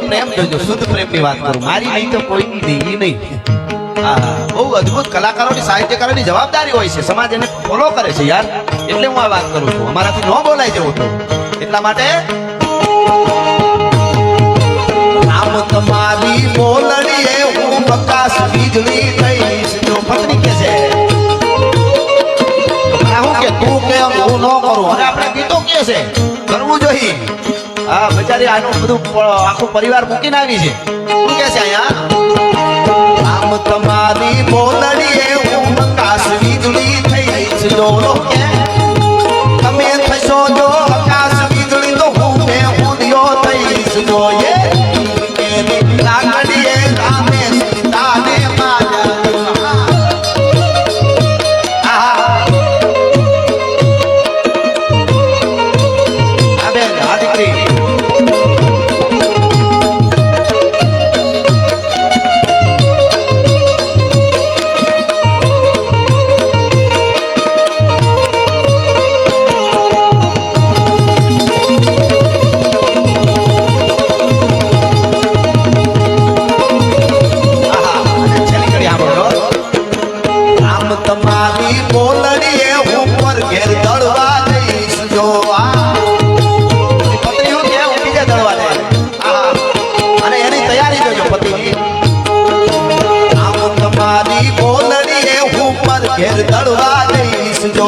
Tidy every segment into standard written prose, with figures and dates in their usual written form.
પ્રેમ જોજો, શુદ્ધ પ્રેમની વાત કરું, મારી નહીં તો કોઈની નહીં, નહીં. બહુ અદ્ભુત કલાકારોની, સાહિત્યકારોની જવાબદારી હોય છે, સમાજ એને ફોલો કરે છે યાર, એટલે હું આ વાત કરું છું. અમારાથી ન બોલાય જેવું તો એટલા માટે આમ તમારી બોલડીએ હું પ્રકાશ વીજળી થઈશ. જો પત્ની કે છે હું કે તું કે હું ન કરું, અને આપણે ગીતો કે છે કરવું જોઈએ. હા બચારી આનું બધું આખું પરિવાર મૂકીને આવી છે. શું કે છે અહીંયા, આમ તમારી બોલડીએ હું પ્રકાશ વીજળી થઈશ. જો કે તમે થશો જો આકાશ વીજળી તો હું ઉદયો થઈશ. જોઈએ લાકડીએ રામે સીતાને માર્યા. અબે આ દીકરી તમારી બોલડીએ ઉપર ઘેર દળવા દઈશ. જો પત્ની હું કે બીજા દળવા દે, અને એની તૈયારી જોજો પતિની. આમ તમારી બોલડીએ ઉપર ઘેર દળવા દઈશ. જો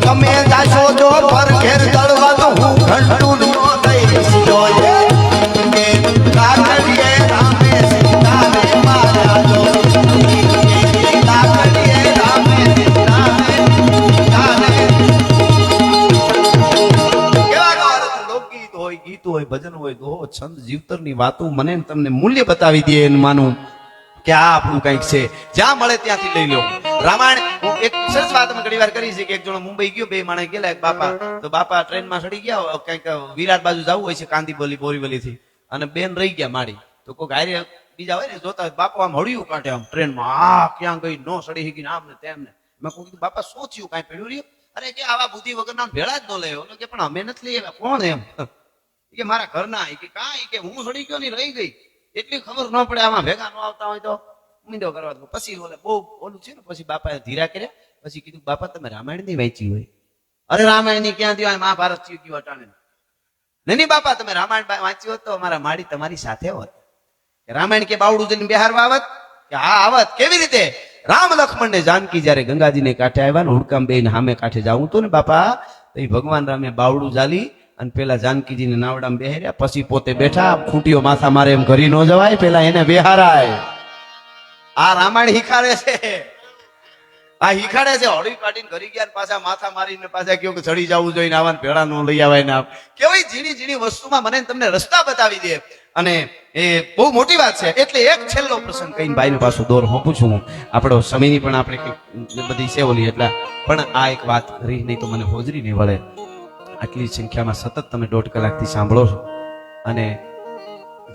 તમે જાશો જો પર ઘેર દળવા તો હું ઘંટું નો દઈશ. જોઈએ કાકડીએ રામે સીતાને માર્યા. જો ગીત હોય, ભજન હોય, દોહો, છંદ, જીવતરની વાતો મને તમને મૂલ્ય બતાવી દે અને માનું કે આ આપણું કંઈક છે. જ્યાં મળે ત્યાંથી લઈ લો. રામાયણ એક સરસ વાત અમે ઘણી વાર કરી છે કે એક જણો મુંબઈ ગયો, બે માણસ ગયેલા, એક બાપા, તો બાપા ટ્રેનમાં ચડી ગયા, કંઈક વિરાટ બાજુ જવું હોય છે કાંદીબોલી બોરીવલી થી, અને બેન રહી ગયા માડી. તો કોઈ ગાયરે બીજા હોય ને જોતા બાપા આમ હળિયું કાઢે આમ ટ્રેનમાં, આ ક્યાં ગઈ નો સડી ગઈ આમ ને તેમ ને. મેં કીધું બાપા શું થયું, કાંઈ પડ્યું રહ્યું? અરે કે આવા બુદ્ધિ વગરના ભેળા જ ન લે. કે પણ અમે નથી લઈ આવ્યા. કોણ એમ કે મારા ઘરના, કે કાંઈ કે હું સડી ગયો ની રહી ગઈ, એટલી ખબર ન પડે. આમાં ભેગા ન આવતા હોય તો મીંડો કરવા દો. પછી ઓલે બહુ ઓલું છે ને, પછી બાપાએ ધીરા કર્યા. પછી કીધું બાપા તમે રામાયણ ની વાંચી હોય? અરે રામાયણ ની ક્યાં થયું, મહાભારત થયું ગયું અટાણે. નહીં બાપા તમે રામાયણ વાંચ્યું હોત તો અમારા માડી તમારી સાથે હોત. રામાયણ કે બાવડું જઈને બિહારમાં આવત? કે હા આવત. કેવી રીતે? રામ લક્ષ્મણ ને જાનકી જયારે ગંગાજીને કાંઠે આવ્યા ને, હુડકામ બેન સામે કાંઠે જાવું તો ને બાપા, તો ભગવાન રામે બાવડું જાલી અને પેલા જાનકીજીને નાવડામાં બેહાર્યા. પછી પોતે બેઠા, ખૂટીઓ માથા મારે એમ ઘરી ન જવાય, પેલા એને બેહારાય. આ રામાયણ હિખાડે છે, આ હિખાડે છે. હળી કાઢીને ઘરી ગયા, પાછા માથા મારીને પાછા કહ્યું કે ચડી જવું જોઈએ, આવા ભેળા નો લઈ આવાય ને. કેવી ઝીણી ઝીણી વસ્તુમાં મને તમને રસ્તા બતાવી દે, અને એ બહુ મોટી વાત છે. એટલે એક છેલ્લો પ્રસંગ કહીને ભાઈને પાછું દોર હોપું છું હું. આપણો સમયની પણ આપણે બધી સેવલી એટલા, પણ આ એક વાત કરી નહીં તો મને હોજરી નહીં વળે. આટલી સંખ્યામાં સતત તમે 1.5 કલાકથી સાંભળો છો, અને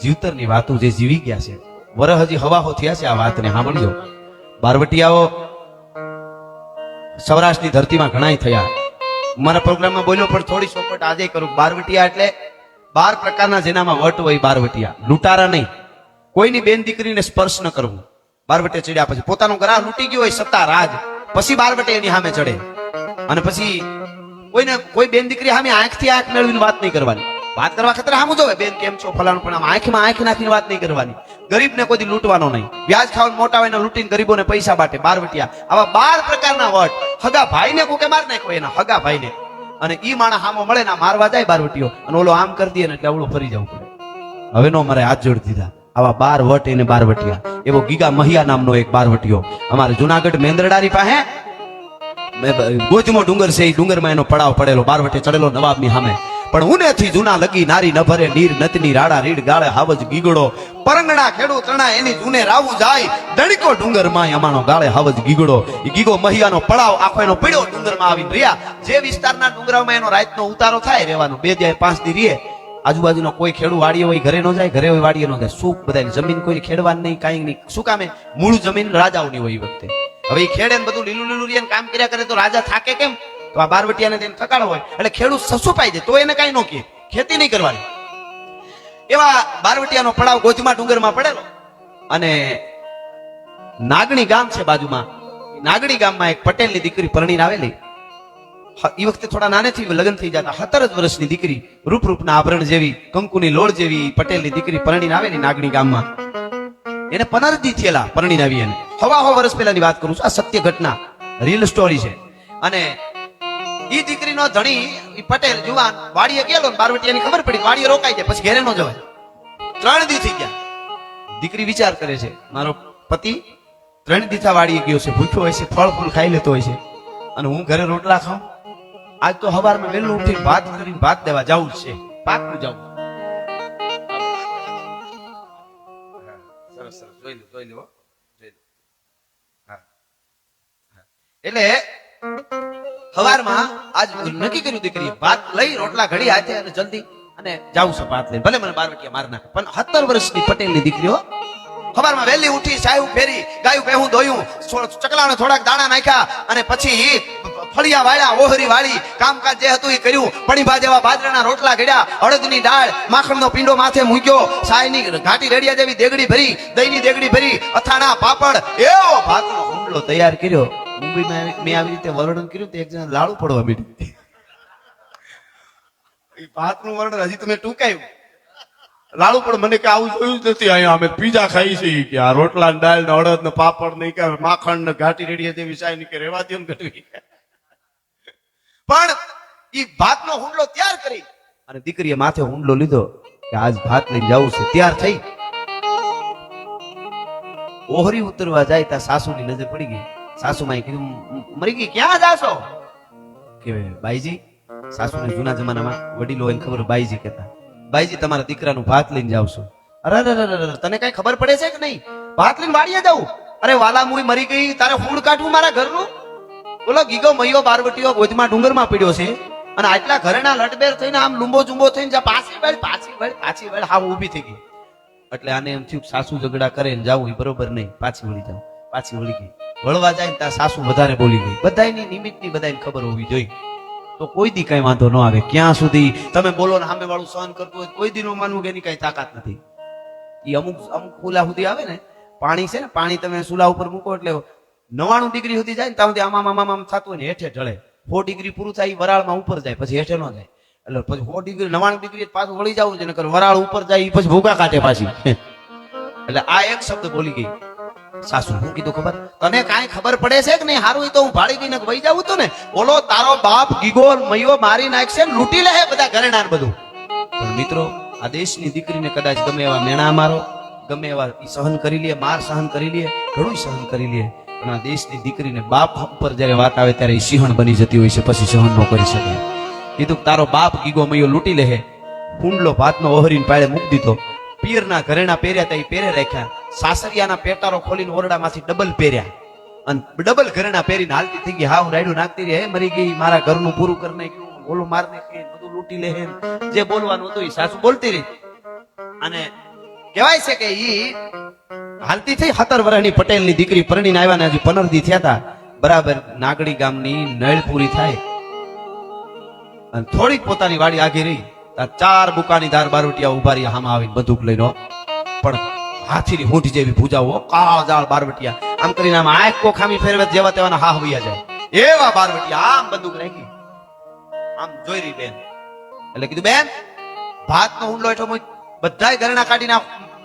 જીવતરની વાતો જે જીવી ગયા છે, વરહ હજી હવાહો થયા છે. આ વાતને સાંભળજો. બારવટિયાઓ સૌરાષ્ટ્રની ધરતીમાં ઘણાય થયા. મારા પ્રોગ્રામમાં બોલ્યો પણ થોડી ચોપટ આજે કરું. બારવટિયા એટલે 12 પ્રકારના જેનામાં વટ હોય. બારવટિયા લૂંટારા નહીં, કોઈની બેન દીકરીને સ્પર્શ ન કરવું. બારવટે ચડ્યા પછી પોતાનો ગ્રાહ લૂંટી ગયો હોય, સત્તા રાજ, પછી બારવટે એની સામે ચડે. અને પછી કોઈ બેન દીકરી સામે આંખથી આંખ મેળવીને વાત નહીં કરવાની. વાત કરવા ખાતર સામું જોવે, બેન કેમ છો ફલાણું, પણ આંખમાં આંખ નાખીને વાત નહીં કરવાની. ગરીબને કોઈ લૂંટવાનો નહીં. વ્યાજ ખાવા મોટા હોય લૂંટીને ગરીબોને પૈસા બાટે. બારવટિયા આવા 12 પ્રકારના વટ. હગા ભાઈને કોકે માર નાખ્યો, એના હગા ભાઈને, અને ઈ માણસ સામો મળે ને મારવા જાય બારવટીઓ, અને ઓલો આમ કરી દે ને એટલે અવળું ફરી જવું પડે. હવે નો મારે હાથ જોડી દીધા. આવા 12 વટ એને બારવટિયા. એવો ગીગા મહિયા નામનો એક બારવટીયો અમારે જુનાગઢ મેંદરડારી પાસે ગોજમો ડુંગર છે, એ ડુંગરમાં એનો પડાવ પડેલો, બારવટે ચડેલો નવાબની સામે. પણ ઉનેથી જૂના લગી નારી નભરે નીર નતની રાડા રીડ ગાળે હાવજ ગીગડો પરંગણા ખેડૂ તણા એની જૂને રાવું જાય દણકો ડુંગરમાં અમાનો ગાળે હાવજ ગીગડો. એ ગીગો મહિયાનો પડાવ આખો એનો પડ્યો ડુંગરમાં આવીને રહ્યા. જે વિસ્તારના ડુંગરામાં એનો રાતનો ઉતારો થાય રહેવાનો, 2 થી 5 દી રહે. આજુબાજુનો કોઈ ખેડૂ વાડીએ હોય ઘરે ન જાય, ઘરે હોય વાડીએ ન જાય. શું બધાની જમીન કોઈ ખેડવાની નહીં, કાંઈ નહીં. શું કામે? મૂળ જમીન રાજાઓની હોય. એ વખતે હવે એ ખેડે બધું લીલું લીલું રીએ કામ કર્યા કરે તો રાજા થાકે કેમ? તો આ બારવટિયાને તેને થકાડો હોય એટલે ખેડૂત સસુપાઈ જાય તો એને કઈ ન કહે, ખેતી નહીં કરવાની. એવા બારવટિયાનો પડાવ ગોધમાં ડુંગરમાં પડેલો અને નાગણી ગામ છે બાજુમાં. નાગણી ગામમાં એક પટેલની દીકરી પરણીને આવેલી. એ વખતે થોડા નાનેથી લગ્ન થઈ જતા. 17 જ વર્ષની દીકરી, રૂપના આભરણ જેવી, કંકુની લોળ જેવી પટેલની દીકરી પરણીને આવેલી નાગણી ગામમાં. એને 15 દી થયેલા પરણીને આવી. એને હવા વર્ષ પહેલાની વાત કરું છું. આ સત્ય ઘટના, રિયલ સ્ટોરી છે. અને ઈ દીકરીનો ધણી ઈ પટેલ જુવાન વાડીએ ગયેલો, બારવટિયાની ખબર પડી, વાડીએ રોકાઈ જાય, પછી ઘરે ન જવાય. 3 દી થઈ ગયા. દીકરી વિચાર કરે છે, મારો પતિ 3 દીથા વાડીએ ગયો છે, ભૂખ્યો હોય છે, ફળ ફૂલ ખાઈ લેતો હોય છે, અને હું ઘરે રોટલા ખાઉં. આજ તો સવારમાં વહેલું ઉઠીને ભાત કરીને ભાત દેવા જાવું જ છે, પાકું જાવું. સરસ સરસ, જોઈ લો. એટલે સવારમાં આજ નક્કી કર્યું દીકરી, ભાત લઈ રોટલા ઘડી હાથે અને જલ્દી અને જાવું છે ભાત લઈને, ભલે મને બારવટિયા માર નાખે. પણ 17 વર્ષની પટેલની દીકરીઓ સવારમાં વહેલી ઉઠી, સાયું ફેરી, ગાયું ભેહું ધોયું, ચકલાને થોડાક દાણા નાખ્યા અને પછી ફળિયા વાળ્યા, ઓહરી વાળી, કામકાજ જે હતું એ કર્યું. પણીભા જેવા બાજરાના રોટલા ઘડ્યા, અડદની દાળ, માખણનો પીંડો માથે મૂક્યો, સાયની ઘાટી રેડિયા જેવી દેગડી ભરી, દહીંની દેગડી ભરી, અથાણા, પાપડ, એવો ભાતનો હુંડલો તૈયાર કર્યો. મુંબઈમાં મેં આવી રીતે વર્ણન કર્યું તો એક જણા લાડુ પડવા માંડ્યું. એ ભાતનું વર્ણન હજી તો મેં ટૂંકાયું. લાડુ પણ મને કે આવું જોયું જ નથી. અહીંયા અમે પીઝા ખાઈ છીએ કે આ રોટલા દાળ ને અડદ ને પાપડ નહીં કે માખણ ને ઘાટી રેડિયા જેવી સાય ની કે રેવા દો ને ઘટવી. પણ ઈ ભાતનો હુંડલો તૈયાર કરી અને દીકરીએ માથે હુંડલો લીધો કે આજ ભાત લઈને જવું છે. તૈયાર થઈ ઓહરી ઉતરવા જાય ત્યાં સાસુની નજર પડી ગઈ. સાસુમાએ કીધું, મરી ગઈ, ક્યાં જાશો? કે બાઈજી, સાસુને જૂના જમાનામાં વડીલો એને ખબર, બાઈજી કહેતા, બાઈજી તમારા દીકરાનું ભાત લઈને જાવ છું. અરે તને કઈ ખબર પડે છે કે નહીં? ભાત લઈને વાડીએ જાઉં? અરે વાલા મુઈ મરી ગઈ, તારે હુંડ કાઢવું મારા ઘરનું? બોલો ગીગો મૈયો બારવટીયો ગોધમાં ડુંગરમાં પડ્યો છે અને આટલા ઘરેના લટબેર થઈને આમ લુંબો ચુંબો થઈને પાછી વળ હાવ ઊભી થઈ ગઈ. એટલે આને એમ થયું સાસુ ઝઘડા કરે ને જાવું એ બરોબર નહીં, પાછી વળી જાવ. પાછી વળી ગઈ. વળવા જાય ને ત્યાં સાસુ વધારે બોલી ગઈ. બધાયની નિમિત્તની બધાને ખબર હોવી જોઈએ તો કોઈ દી કઈ વાંધો ન આવે. ક્યાં સુધી તમે બોલો ને સામે વાળું સહન કરતું હોય કોઈ દી નો માનવું કે એની કઈ તાકાત નથી. એ અમુક ફૂલા સુધી આવે ને, પાણી છે ને, પાણી તમે સુલા ઉપર મૂકો એટલે 99 ડિગ્રી સુધી જાય ને ત્યાં સુધી આમ થતું હોય ને હેઠે ઢળે. 4 ડિગ્રી પૂરું થાય વરાળમાં ઉપર જાય, પછી હેઠે ન જાય. એટલે પછી 4 ડિગ્રી 99 ડિગ્રી પાછું વળી જવું છે, નકર વરાળ ઉપર જાય એ પછી ભૂકા કાઢે પાછી. એટલે આ એક શબ્દ બોલી ગઈ સાસુ. હું કીધું ખબર તને કાંઈ ખબર પડે છે કે નહીં? હારું તો હું ભાળી ગઈને વહી જાવું તો ને. બોલો તારો બાપ ગીગો મૈયો મારી નાખશે ને લૂંટી લે બધા ઘરેણા બધું. પણ મિત્રો, આ દેશની દીકરીને કદાચ ગમે એવા મેણા મારો, ગમે એવા સહન કરી લે, માર સહન કરી લે, ઘણું સહન કરી લે, પણ આ દેશની દીકરીને બાપ ઉપર જયારે વાત આવે ત્યારે એ સિંહણ બની જતી હોય છે, પછી સહન ન કરી શકે. કીધું તારો બાપ ગીગો મૈયો લૂંટી લે. હુંડલો ભાતનો ઓહરીને પાળે મૂકી દીધો. પિયરના ઘરેણા પહેર્યા હતા એ પહેરે રાખ્યા. સાસરિયાના પેટારો ખોલીને ઓરડામાંથી ડબલ પહેર્યા અને ડબલ ઘરેણા પહેરીને હાલતી થઈ ગઈ. હાવ રાયડું નાખતી રહી, મરી ગઈ, મારા ઘરનું પૂરું કરી નાખ્યું, ઓલું માર નાખી, બધું લૂંટી લે. જે બોલવાનું હતું એ સાસુ બોલતી રહી. અને કહેવાય છે કે ઈ હાલતી થઈ 17 વર્ષની પટેલની દીકરી પરણીને આવ્યા ને હજી 15 દી થયા હતા. બરાબર નાગડી ગામની નળ પૂરી થાય અને થોડીક પોતાની વાડી આગી રહી, 4 બુકાનીદાર બારવટિયા ઉભા રહ્યા હામાં આવીને બંદૂક લઈને. પણ હાથીની હૂંઠ જેવી ભૂજાઓ, કાળા બારવટિયા, આમ કરીને આમ આંખો ખામી ફેરવે જેવા તેવાના હા હૈયા જાય એવા બારવટિયા. આમ બંદૂક રાખી આમ જોઈ રહી બેન. એટલે કીધું બેન, ભાતનો હુંડલો હેઠો બધાય ઘરેણા કાઢીને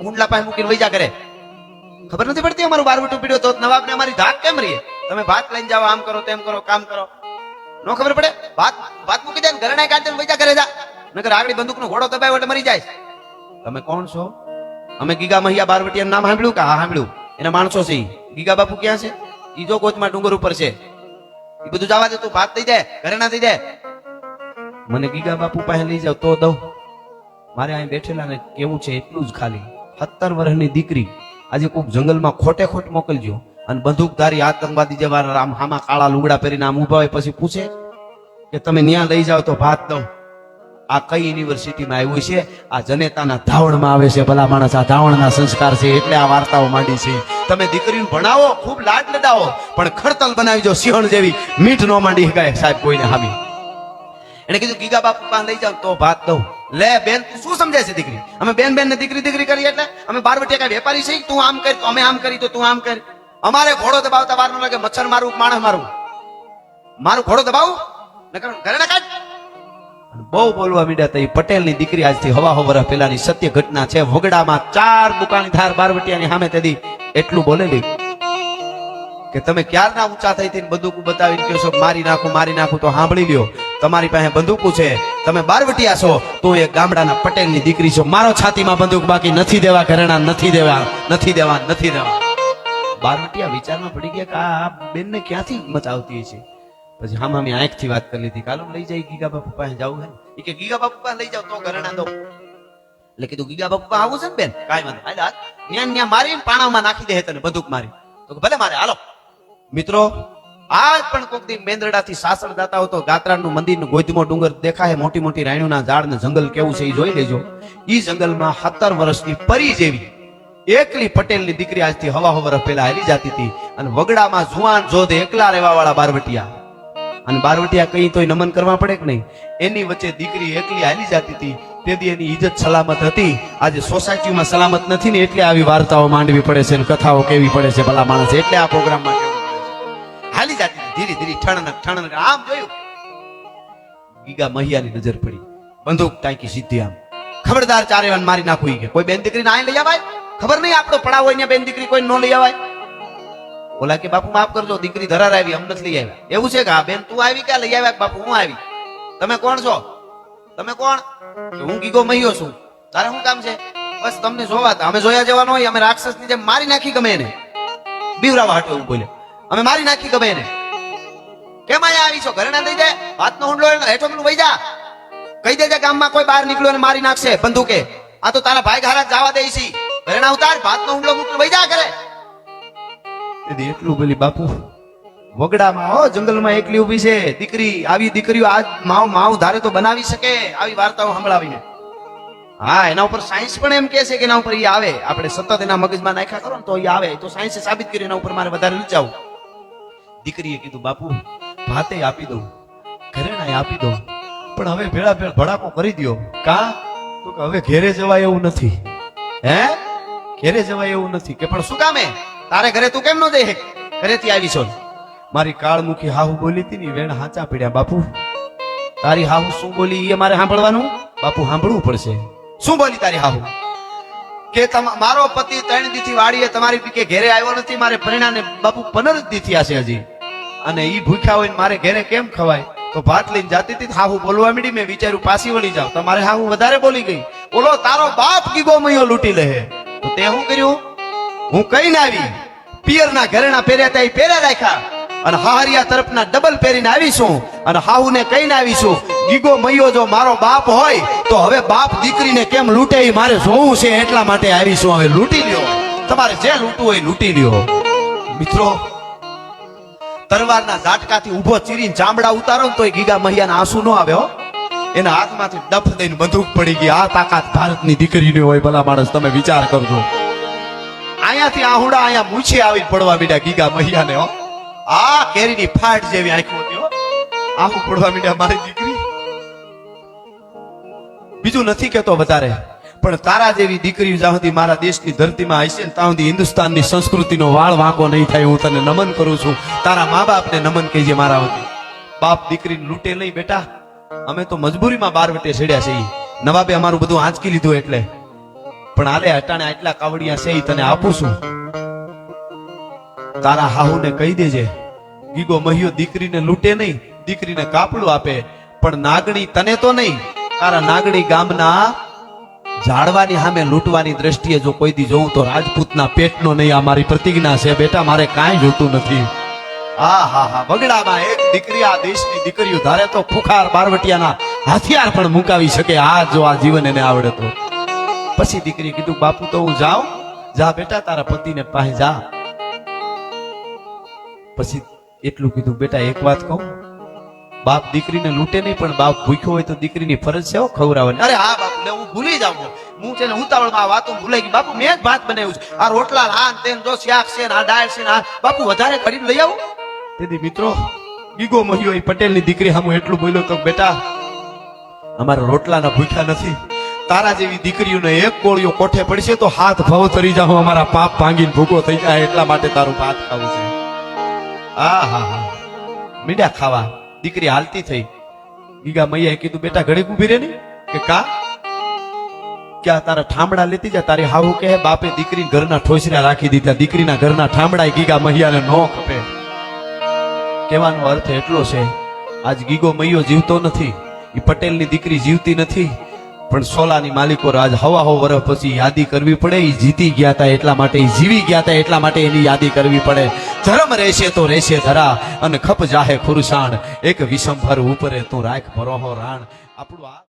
હુંડલા પાસે મૂકીને વૈજા કરે. ખબર નથી પડતી અમારું બારવટું પીડ્યો તો નવાબને અમારી ધાક કેમ રહી? તમે ભાત લઈને જાઓ, આમ કરો, તેમ કરો, કામ કરો, નો ખબર પડે? ભાત મૂકી દે, ઘરેણા કાઢીને વૈજા કરે જા, નકર આગળ બંદૂકનો ઘોડો દબાવ્યો એટલે મરી જાય. તમે કોણ છો? અમે ગીગા મહિયા બારવટિયાનું નામ સાંભળ્યું? કે હા સાંભળ્યું. એના માણસો છે. ગીગા બાપુ ક્યાં છે? ઈ જો કોચમાં ડુંગર ઉપર છે. એ બધું જવા દે, તું ભાત થઈ જાય, ઘરેણા થઈ જાય. મને ગીગા બાપુ પાસે લઈ જાવ તો દઉં. મારે અહીં બેઠેલા ને કેવું છે એટલું જ ખાલી, 17 વર્ષની દીકરી આજે કોઈક જંગલમાં ખોટે ખોટ મોકલજો અને બંદૂકધારી આતંકવાદી જેવા આમ હામાં કાળા લુગડા પહેરીને આમ ઉભા હોય, પછી પૂછે કે તમે ન્યા લઈ જાઓ તો ભાત દઉં. આ કઈ યુનિવર્સિટીમાં આવ્યું છે? આ જનેતાના ધાવણમાં આવે છે. ભલા માણસ, આ ધાવણના સંસ્કાર છે એટલે આ વાર્તાઓ માંડી છે. તમે દીકરીને ભણાવો, ખૂબ લાડ લડાવો, પણ ખડતલ બનાવી જો સિંહણ જેવી, મીઠ નો માંડી શકાય સાહેબ કોઈને હામી. એને કીધું ગીગા બાપુ પાસે લઈ જાવ તો ભાત દઉં. લે બેન તું શું સમજે છે દીકરી? અમે બેન બેન ને દીકરી દીકરી કરી એટલે અમે બારવટીયા કઈ વેપારી છે? તું આમ કરી તો અમે આમ કરી તો તું આમ કરી. અમારે ઘોડો દબાવતા વાર ન લાગે. મચ્છર મારું માણસ મારું મારું ઘોડો દબાવું ઘરે ના કાઢ. બહુ બોલવા મીડ્યા તો પટેલ ની દીકરી આજથી હવા વર્ષ પહેલાની સત્ય ઘટના છે. વગડામાં 4 દુકાનદાર બારવટીયાની સામે તેદી એટલું બોલેલી કે તમે ક્યારના ઊંચા થઈ થઈને બંદૂક બતાવીને કહો છો મારી નાખું તો સાંભળી લ્યો. તમારી પાસે બંદૂકો છે, તમે બારવટીયા છો તો એ ગામડાના પટેલની દીકરી છો. મારો છાતીમાં બંદૂક બાકી નથી દેવા, ઘરેણા નથી દેવા. બારવટીયા વિચારમાં પડી ગયા કે આ બેનને ક્યાંથી હિંમત આવતી છે. પછી હા મામી આંખથી વાત કરી લીધી, કાલો લઈ જાય ગીગા બાપુ પાસે જવું હે. એ કે ગીગા બાપુ પાસે લઈ જાવ તો ઘરેણા દો. એટલે કીધું ગીગા બાપુ પાસે આવું છે ને બેન, કાંઈ વાંધો હાલ ન્યા મારીને પાણામાં નાખી દે તને બંદૂક મારી. તો ભલે મારે હાલો. મિત્રો આજ પણ કોક દી મેંદરડાથી સાસણ જાતા હો તો ગાત્રાનું મંદિરનું ગોધમો ડુંગર દેખાય, મોટી મોટી રાણીઓના ઝાડ ને જંગલ કેવું છે એ જોઈ લેજો. ઈ જંગલમાં 17 વર્ષની પરી જેવી એકલી પટેલની દીકરી આજથી હવા વર્ષ પહેલા હાલી જતી હતી. અને વગડામાં જુવાન જોધ એકલા રહેવા વાળા બારવટીયા, અને બારવટીયા કઈ તોય નમન કરવા પડે કે નહીં, એની વચ્ચે દીકરી એકલી હાલી જતી હતી. તેથી એની ઇજ્જત સલામત હતી. આજે સોસાયટીમાં સલામત નથી ને એટલે આવી વાર્તાઓ માંડવી પડે છે ને કથાઓ કેવી પડે છે ભલા માણસ. એટલે આ પ્રોગ્રામમાં હાલી જતી ધીરે ધીરે ઠણન આમ જોયું ગીગા મહિયાની નજર પડી, બંદૂક ટાંકી સીધી આમ. ખબરદાર ચારે વાન મારી નાખું કે કોઈ બેન દીકરીને આઈ લઈ આવાય. ખબર નહીં આપણો પડાવ હોય ને બેન દીકરી કોઈ નો લઈ આવાય. ઓલા કે બાપુ માફ કરજો દીકરી ધરાર આવી, અમ નથી લઈ આવ્યા. એવું છે કે હા બેન તું આવી ક્યાં લઈ આવ્યા? બાપુ હું આવી. તમે કોણ છો? તમે કોણ? હું ગીગો મહિયો છું. તારે શું કામ છે? બસ તમને જોવા અમે જોયા જવાનું હોય. અમે રાક્ષસની જેમ મારી નાખી ગમે એને, બીવરાવા હાટો એવું બોલે. અમે મારી નાખી ગમે એને. કેમ અહીંયા આવી છો? ઘરે ના દઈ દે હાથનો હુંડલો હેઠો પેલું વઈ જા. કહી દેજે ગામમાં કોઈ બહાર નીકળ્યો અને મારી નાખશે બંદૂકે. આ તો તારા ભાઈ ઘારા જવા દે છે. ઘરે ના ઉતાર, ભાતનો હુંડલો મૂકી વઈ જા ઘરે. એટલું બોલી બાપુ વગડામાં હો જંગલમાં એકલી ઊભી છે દીકરી. આવી દીકરીઓ આજ માવ ધારે તો બનાવી શકે આવી વાર્તાઓ સંભળાવીને. હા એના ઉપર સાયન્સ પણ એમ કે છે કે એના ઉપર ઈ આવે. આપણે સતત એના મગજમાં નાખ્યા કરો ને તો ઈ આવે. તો સાયન્સે સાબિત કરી એના ઉપર મારે વધારે ન જાવું. દીકરીએ કીધું બાપુ ભાતે આપી દઉં, ઘરેણાએ આપી દઉં, પણ હવે ભેળા ભેળ ભડાકો કરી દ્યો. કા તો કે હવે ઘેરે જવાય એવું નથી. હે ઘેરે જવાય એવું નથી. કે પણ શું કામે? તારે ઘરે તું કેમ નો જઈ? ઘરેથી આવી છો. મારી કાળમુખી હાહુ બોલી હતી ને વેણ હાચા પડ્યા. બાપુ તારી હાહુ શું બોલી એ મારે સાંભળવાનું? બાપુ સાંભળવું પડશે. શું બોલી તારી હાહુ? કે મારો પતિ 3 દીથી વાડીએ તમારી કે ઘેરે આવ્યો નથી. મારે પરિણાને બાપુ 15 દી થયા છે હજી, અને ઈ ભૂખ્યા હોય ને મારે ઘેરે કેમ ખવાય? તો ભાત લઈને જાતી હતી. હાહુ બોલવા માંડી. મેં વિચાર્યું પાછી વળી જાવ. તમારે હાહુ વધારે બોલી ગઈ. બોલો તારો બાપ ગીગો મયો લૂંટી લે. તો તે શું કર્યું? હું કઈ આવી પિયરના ઘરેણા પહેર્યા ત્યાં પહેર્યા રાખ્યા, અને હાહરિયા તરફના ડબલ પહેરીને આવીશું, અને હાહુને કહીને આવીશું ગીગો મૈયો જો મારો બાપ હોય તો હવે બાપ દીકરીને કેમ લૂંટે એ મારે જોવું છે. એટલા માટે આવીશું. હવે લૂંટી લ્યો, તમારે જે લૂંટવું હોય લૂંટી લ્યો. મિત્રો તરવારના ઝાટકાથી ઉભો ચીરીને ચામડા ઉતારો તો એ ગીગા મૈયાના આંસુ ન આવે હો. એના હાથમાંથી ડફ દઈને બંદૂક પડી ગઈ. આ તાકાત ભારતની દીકરીની હોય ભલા માણસ. તમે વિચાર કરજો. અહીંયાથી આહુડા અહીંયા મૂછે આવી પડવા મીડ્યા ગીગા મહિયાને હો. આ કેરીની ફાટ જેવી આંખો હતી હો. આહુ પડવા મીડ્યા મારી દીકરી. બીજું નથી કેતો વધારે, પણ તારા જેવી દીકરી જ્યાં સુધી મારા દેશની ધરતીમાં હશે ને ત્યાં સુધી હિન્દુસ્તાનની સંસ્કૃતિનો વાળ વાંકો નહીં થાય. હું તને નમન કરું છું. તારા મા બાપને નમન કહેજે મારા વતી. બાપ દીકરીને લૂંટે નહીં બેટા. અમે તો મજબૂરીમાં બારવટે છેડ્યા છે. નવાબે અમારું બધું આંચકી લીધું એટલે. પણ આલે અટાણે આટલા કાવડિયા છે તને આપું છું. તારા હાહુને કહી દેજે ગીગો મહિયો દીકરીને લૂંટે નહીં, દીકરીને કાપડું આપે, પણ નાગણી તને તો નહીં. તારા નાગણી ગામના ઝાડવાની સામે લૂંટવાની દ્રષ્ટિએ જો કોઈ દી જોઉં તો રાજપૂતના પેટનો નહીં. આ મારી પ્રતિજ્ઞા છે બેટા. મારે કાંઈ જોતું નથી. હા બગડામાં એક દીકરી આ દેશની દીકરીઓ ધારે તો ખુખાર બારવટિયાના હથિયાર પણ મુકાવી શકે. આ જો આ જીવન એને આવડે તો. પછી દીકરી કીધું બાપુ તો હું જાઉં. જા બેટા તારા પતિને પાસે જા. પછી એટલું કીધું બેટા એક વાત કહું, બાપ દીકરીને લૂંટે નહીં, પણ બાપ ભૂખ્યો હોય તો દીકરીની ફરજ છે ખવડાવવાની. અરે હા બાપુ લે હું ભૂલી જાઉં. હું છે ને ઉતાવળમાં આ વાતો ભૂલાઈ ગઈ. બાપુ મેં જ ભાત બનાવ્યું છે. આ રોટલા આ તેન જો શાક છે ને આ દાળ છે ને આ બાપુ વધારે કરીને લઈ આવું. તેથી મિત્રો ગીગો મહિયો એ પટેલની દીકરી સામું એટલું બોલ્યો તો બેટા અમારા રોટલાના ભૂખ્યા નથી. તારા જેવી દીકરીઓને એક કોળીઓ કોઠે પડશે તો હાથ ભાવ તરી જાઉં, અમારા પાપ ભાંગીને ભૂખો થઈ જાય, એટલા માટે તારું ભાત ખાવું છે. હા હા હા મીઠા ખાવા. દીકરી હાલતી થઈ. ગીગા મૈયાએ કીધું બેટા ઘડીક ઊભી રહે ને કે કા ક્યાં તારા ઠામડા લેતી જા. તારી હાહુ કે બાપે દીકરી ઘરના ઠોસરા રાખી દીધા, દીકરીના ઘરના ઠામડા ગીગા મૈયાને નો ખપે. કહેવાનો અર્થ એટલો છે, આજ ગીગો મૈયો જીવતો નથી, એ પટેલની દીકરી જીવતી નથી, પણ સોલાની માલિકો આજ હવા વર્ષ પછી યાદી કરવી પડે. એ જીતી ગયા હતા એટલા માટે, એ જીવી ગયા હતા એટલા માટે એની યાદી કરવી પડે. ધર્મ રહેશે તો રહેશે ધરા અને ખપ જાહે ખુરસાણ, એક વિષમભર ઉપરે તું રાખ ભરોહો રાણ. આપણું આ